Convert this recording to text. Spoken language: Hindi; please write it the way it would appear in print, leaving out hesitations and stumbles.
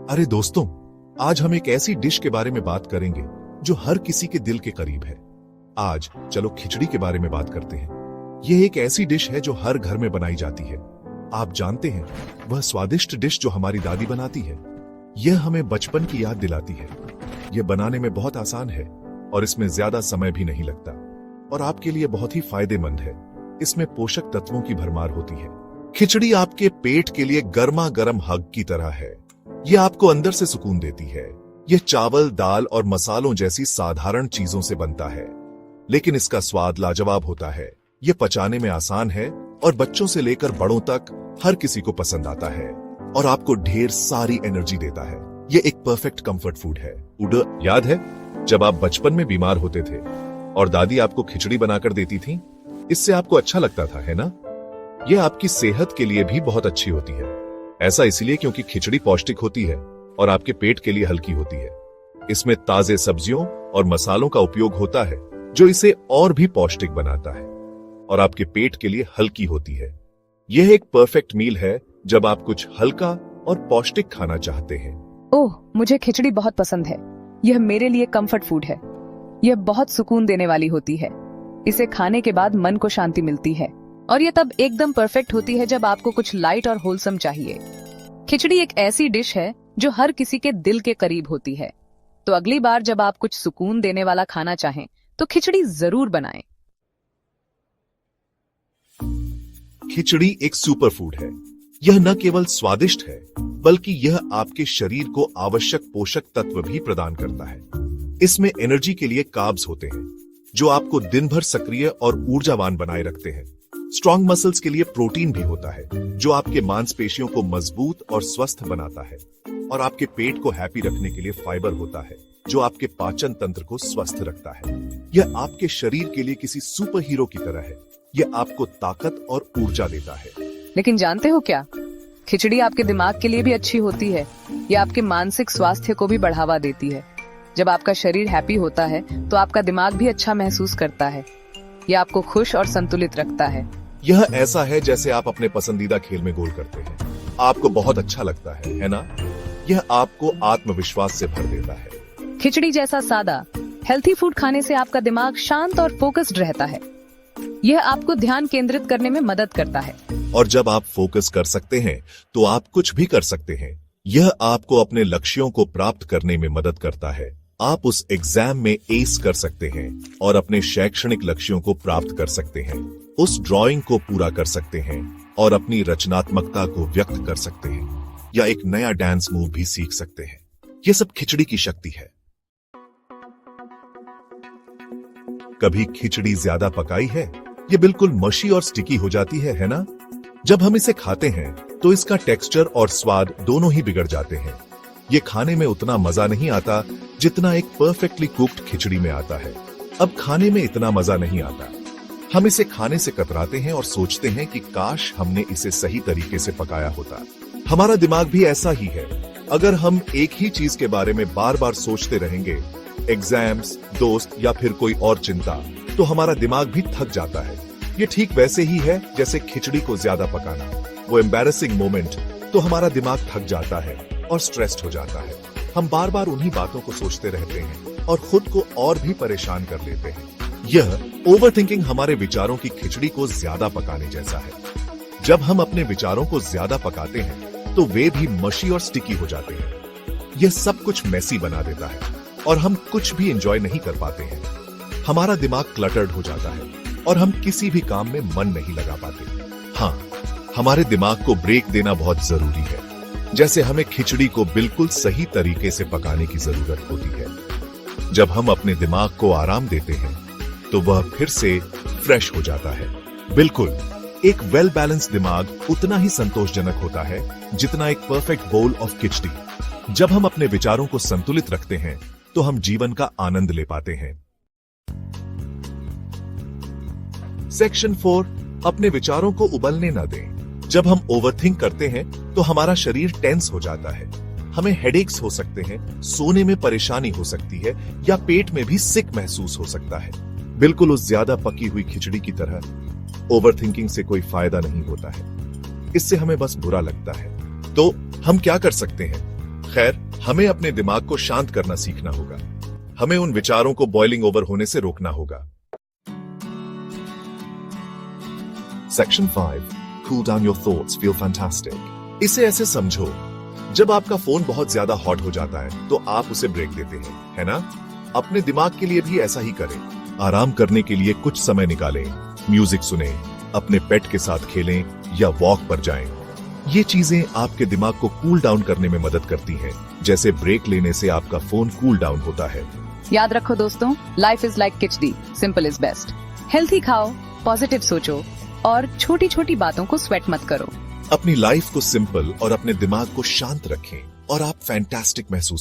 अरे दोस्तों, आज हम एक ऐसी डिश के बारे में बात करेंगे जो हर किसी के दिल के करीब है। आज चलो खिचड़ी के बारे में बात करते हैं। यह एक ऐसी डिश है जो हर घर में बनाई जाती है। आप जानते हैं, वह स्वादिष्ट डिश जो हमारी दादी बनाती है। यह हमें बचपन की याद दिलाती है। यह बनाने में बहुत आसान है और इसमें ज्यादा समय भी नहीं लगता और आपके लिए बहुत ही फायदेमंद है। इसमें पोषक तत्वों की भरमार होती है। खिचड़ी आपके पेट के लिए गर्मा गर्म हग की तरह है। यह आपको अंदर से सुकून देती है। यह चावल, दाल और मसालों जैसी साधारण चीजों से बनता है, लेकिन इसका स्वाद लाजवाब होता है। यह पचाने में आसान है और बच्चों से लेकर बड़ों तक हर किसी को पसंद आता है और आपको ढेर सारी एनर्जी देता है। यह एक परफेक्ट कंफर्ट फूड है। याद है जब आप बचपन में बीमार होते थे और दादी आपको खिचड़ी बनाकर देती थी? इससे आपको अच्छा लगता था, है ना? यह आपकी सेहत के लिए भी बहुत अच्छी होती है। ऐसा इसलिए क्योंकि खिचड़ी पौष्टिक होती है और आपके पेट के लिए हल्की होती है। इसमें ताजे सब्जियों और मसालों का उपयोग होता है जो इसे और भी पौष्टिक बनाता है और आपके पेट के लिए हल्की होती है। यह एक परफेक्ट मील है जब आप कुछ हल्का और पौष्टिक खाना चाहते हैं। ओह, मुझे खिचड़ी बहुत पसंद है। यह मेरे लिए कंफर्ट फूड है। यह बहुत सुकून देने वाली होती है। इसे खाने के बाद मन को शांति मिलती है और यह तब एकदम परफेक्ट होती है जब आपको कुछ लाइट और होलसम चाहिए। खिचड़ी एक ऐसी डिश है जो हर किसी के दिल के करीब होती है। तो अगली बार जब आप कुछ सुकून देने वाला खाना चाहें तो खिचड़ी जरूर बनाएं। खिचड़ी एक सुपर फूड है। यह न केवल स्वादिष्ट है बल्कि यह आपके शरीर को आवश्यक पोषक तत्व भी प्रदान करता है। इसमें एनर्जी के लिए कार्ब्स होते हैं जो आपको दिन भर सक्रिय और ऊर्जावान बनाए रखते हैं। स्ट्रॉन्ग मसल्स के लिए प्रोटीन भी होता है जो आपके मांसपेशियों को मजबूत और स्वस्थ बनाता है और आपके पेट को हैप्पी रखने के लिए फाइबर होता है जो आपके पाचन तंत्र को स्वस्थ रखता है। यह आपके शरीर के लिए किसी सुपर हीरो की तरह है। यह आपको ताकत और ऊर्जा देता है। लेकिन जानते हो क्या, खिचड़ी आपके दिमाग के लिए भी अच्छी होती है। यह आपके मानसिक स्वास्थ्य को भी बढ़ावा देती है। जब आपका शरीर हैप्पी होता है तो आपका दिमाग भी अच्छा महसूस करता है। यह आपको खुश और संतुलित रखता है। यह ऐसा है जैसे आप अपने पसंदीदा खेल में गोल करते हैं। आपको बहुत अच्छा लगता है ना? यह आपको आत्मविश्वास से भर देता है। खिचड़ी जैसा सादा हेल्थी फूड खाने से आपका दिमाग शांत और फोकस्ड रहता है। यह आपको ध्यान केंद्रित करने में मदद करता है। और जब आप फोकस कर सकते हैं तो आप कुछ भी कर सकते हैं। यह आपको अपने लक्ष्यों को प्राप्त करने में मदद करता है। आप उस एग्जाम में एस कर सकते हैं और अपने शैक्षणिक लक्ष्यों को प्राप्त कर सकते हैं। उस ड्राइंग को पूरा कर सकते हैं और अपनी रचनात्मकता को व्यक्त कर सकते हैं या एक नया डांस मूव भी सीख सकते हैं। यह सब खिचड़ी की शक्ति है। कभी खिचड़ी ज्यादा पकाई है? ये बिल्कुल मशी और स्टिकी हो जाती है ना? जब हम इसे खाते हैं तो इसका टेक्सचर और स्वाद दोनों ही बिगड़ जाते हैं। ये खाने में उतना मजा नहीं आता जितना एक परफेक्टली कुक्ड खिचड़ी में आता है। अब खाने में इतना मजा नहीं आता। हम इसे खाने से कतराते हैं और सोचते हैं कि काश हमने इसे सही तरीके से पकाया होता। हमारा दिमाग भी ऐसा ही है। अगर हम एक ही चीज के बारे में बार बार सोचते रहेंगे, एग्जाम्स, दोस्त या फिर कोई और चिंता, तो हमारा दिमाग भी थक जाता है। ये ठीक वैसे ही है जैसे खिचड़ी को ज्यादा पकाना। वो एम्बैरेसिंग मोमेंट, तो हमारा दिमाग थक जाता है और स्ट्रेस्ड हो जाता है। हम बार बार उन्हीं बातों को सोचते रहते हैं और खुद को और भी परेशान कर लेते हैं। यह ओवरथिंकिंग हमारे विचारों की खिचड़ी को ज्यादा पकाने जैसा है। जब हम अपने विचारों को ज्यादा पकाते हैं तो वे भी मशी और स्टिकी हो जाते हैं। यह सब कुछ मेसी बना देता है और हम कुछ भी एंजॉय नहीं कर पाते हैं। हमारा दिमाग क्लटर्ड हो जाता है और हम किसी भी काम में मन नहीं लगा पाते। हाँ, हमारे दिमाग को ब्रेक देना बहुत जरूरी है। जैसे हमें खिचड़ी को बिल्कुल सही तरीके से पकाने की जरूरत होती है। जब हम अपने दिमाग को आराम देते हैं तो वह फिर से फ्रेश हो जाता है। बिल्कुल, एक वेल बैलेंस दिमाग उतना ही संतोषजनक होता है जितना एक परफेक्ट बोल ऑफ खिचड़ी। जब हम अपने विचारों को संतुलित रखते हैं तो हम जीवन का आनंद ले पाते हैं। सेक्शन 4, अपने विचारों को उबलने न दें। जब हम ओवरथिंक करते हैं तो हमारा शरीर टेंस हो जाता है। हमें हेडेक्स हो सकते हैं, सोने में परेशानी हो सकती है या पेट में भी सिक महसूस हो सकता है। बिल्कुल उस ज्यादा पकी हुई खिचड़ी की तरह ओवरथिंकिंग से कोई फायदा नहीं होता है। इससे हमें बस बुरा लगता है। तो हम क्या कर सकते हैं? खैर, हमें अपने दिमाग को शांत करना सीखना होगा। हमें उन विचारों को बॉइलिंग ओवर होने से रोकना होगा। Section 5, cool down your thoughts, feel fantastic. इसे ऐसे समझो, जब आपका फोन बहुत ज्यादा हॉट हो जाता है तो आप उसे ब्रेक देते हैं, है ना? अपने दिमाग के लिए भी ऐसा ही करें। आराम करने के लिए कुछ समय निकालें, म्यूजिक सुनें, अपने पेट के साथ खेलें या वॉक पर जाएं। ये चीजें आपके दिमाग को कूल डाउन करने में मदद करती हैं, जैसे ब्रेक लेने से आपका फोन कूल डाउन होता है। याद रखो दोस्तों, life is like khichdi, simple is best. Healthy खाओ, पॉजिटिव सोचो और छोटी छोटी बातों को स्वेट मत करो। अपनी लाइफ को सिंपल और अपने दिमाग को शांत रखें और आप फैंटास्टिक महसूस